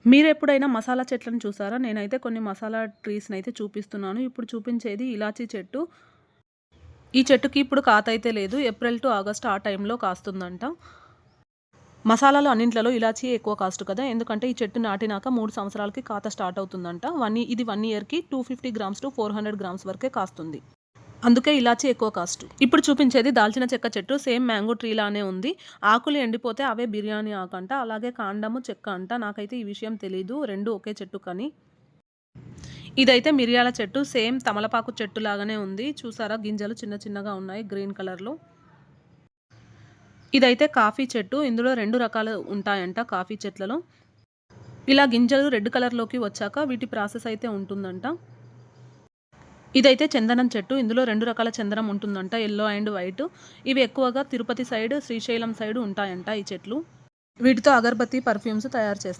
మీరెప్పుడైనా మసాలా చెట్లను చూసారా? నేనైతే కొన్ని మసాలా ట్రీస్‌నైతే చూపిస్తున్నాను. ఇప్పుడు చూపించేది ఇలాచీ చెట్టు. ఈ చెట్టుకి ఇప్పుడు కాతైతే లేదు. ఏప్రిల్ టు ఆగస్ట్ ఆ టైంలో కాస్తుందంట. మసాలాలు అన్నింట్లలో ఇలాచీ ఎక్కువ కాస్ట్ కదా! ఎందుకంటే ఈ చెట్టు నాటినాక 3 సంవత్సరాలకి కాత స్టార్ట్ అవుతుందంట. ఇది 1 ఇయర్‌కి 250 గ్రామ్స్ టు 400 గ్రామ్స్ వరకే కాస్తుంది. అందుకే ఇలాచీ ఎక్కువ కాస్ట్. ఇప్పుడు చూపించేది దాల్చిన చెక్క చెట్టు. సేమ్ మ్యాంగో ట్రీ లానే ఉంది. ఆకులు ఎండిపోతే అవే బిర్యానీ ఆకంట. అలాగే కాండము చెక్క అంట. నాకైతే ఈ విషయం తెలీదు. 2 ఒకే చెట్టు కానీ. ఇదైతే మిరియాల చెట్టు. సేమ్ తమలపాకు చెట్టు లాగానే ఉంది. చూసారా గింజలు చిన్న చిన్నగా ఉన్నాయి గ్రీన్ కలర్‌లో. ఇదైతే కాఫీ చెట్టు. ఇందులో 2 రకాలు ఉంటాయంట కాఫీ చెట్లలో. ఇలా గింజలు రెడ్ కలర్‌లోకి వచ్చాక వీటి ప్రాసెస్ అయితే ఉంటుందంట. ఇదైతే చందనం చెట్టు. ఇందులో 2 రకాల చందనం ఉంటుందంట. Yellow and white. ఇవి ఎక్కువగా తిరుపతి సైడ్, శ్రీశైలం సైడ్ ఉంటాయంట ఈ చెట్లు. వీటితో అగరబత్తి, పర్ఫ్యూమ్స్ తయారు చేస్తారు.